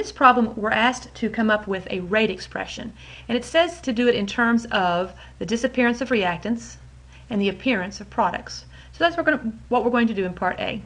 this problem, we're asked to come up with a rate expression. And it says to do it in terms of the disappearance of reactants and the appearance of products. So that's what we're going to do in part A.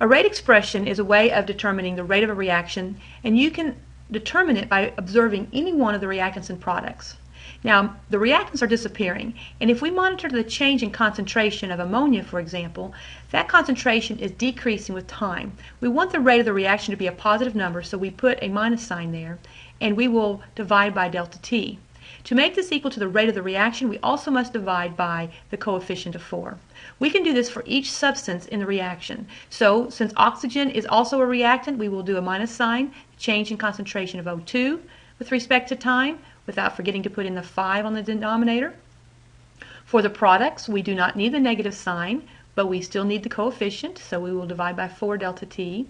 A rate expression is a way of determining the rate of a reaction, and you can determine it by observing any one of the reactants and products. Now, the reactants are disappearing, and if we monitor the change in concentration of ammonia, for example, that concentration is decreasing with time. We want the rate of the reaction to be a positive number, so we put a minus sign there, and we will divide by delta T. To make this equal to the rate of the reaction, we also must divide by the coefficient of 4. We can do this for each substance in the reaction. So, since oxygen is also a reactant, we will do a minus sign, change in concentration of O2 with respect to time, without forgetting to put in the 5 on the denominator. For the products, we do not need the negative sign, but we still need the coefficient, so we will divide by 4 delta T.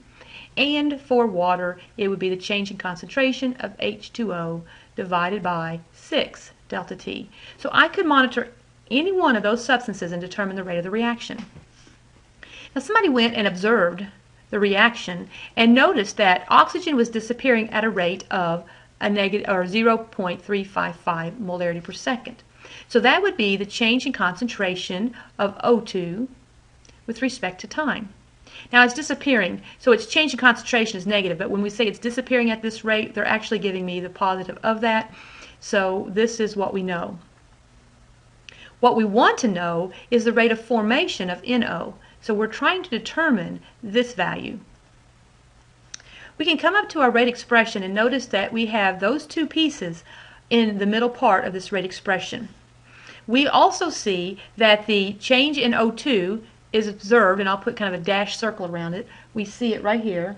And for water, it would be the change in concentration of H2O divided by 6 delta T. So I could monitor any one of those substances and determine the rate of the reaction. Now somebody went and observed the reaction and noticed that oxygen was disappearing at a rate of a negative or 0.355 molarity per second. So that would be the change in concentration of O2 with respect to time. Now it's disappearing, so its change in concentration is negative, but when we say it's disappearing at this rate, they're actually giving me the positive of that. So this is what we know. What we want to know is the rate of formation of NO. So we're trying to determine this value. We can come up to our rate expression and notice that we have those two pieces in the middle part of this rate expression. We also see that the change in O2 is observed, and I'll put kind of a dashed circle around it. We see it right here.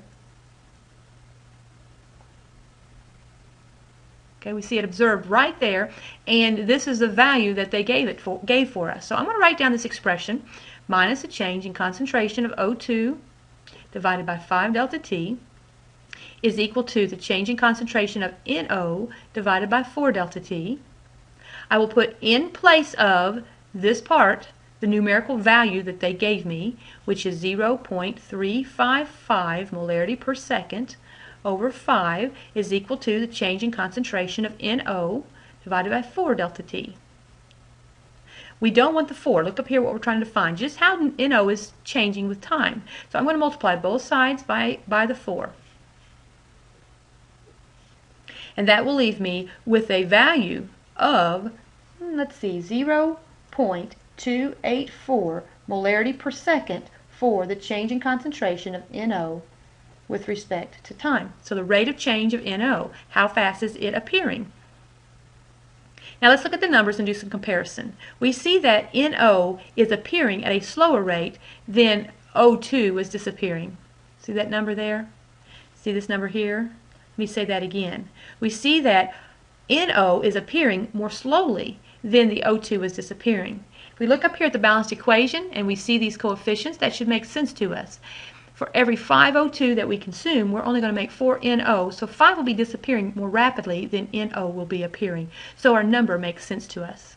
Okay, we see it observed right there, and this is the value that they gave for us. So I'm going to write down this expression, minus the change in concentration of O2 divided by 5 delta T is equal to the change in concentration of NO divided by 4 delta T. I will put in place of this part the numerical value that they gave me, which is 0.355 molarity per second over 5 is equal to the change in concentration of NO divided by 4 delta T. We don't want the 4. Look up here what we're trying to find, just how NO is changing with time. So I'm going to multiply both sides by the 4. And that will leave me with a value of, let's see, 0.284 molarity per second for the change in concentration of NO with respect to time. So the rate of change of NO, how fast is it appearing? Now let's look at the numbers and do some comparison. We see that NO is appearing at a slower rate than O2 is disappearing. See that number there? See this number here? Let me say that again. We see that NO is appearing more slowly than the O2 is disappearing. If we look up here at the balanced equation and we see these coefficients, that should make sense to us. For every 5 O2 that we consume, we're only going to make 4 NO, so 5 will be disappearing more rapidly than NO will be appearing. So our number makes sense to us.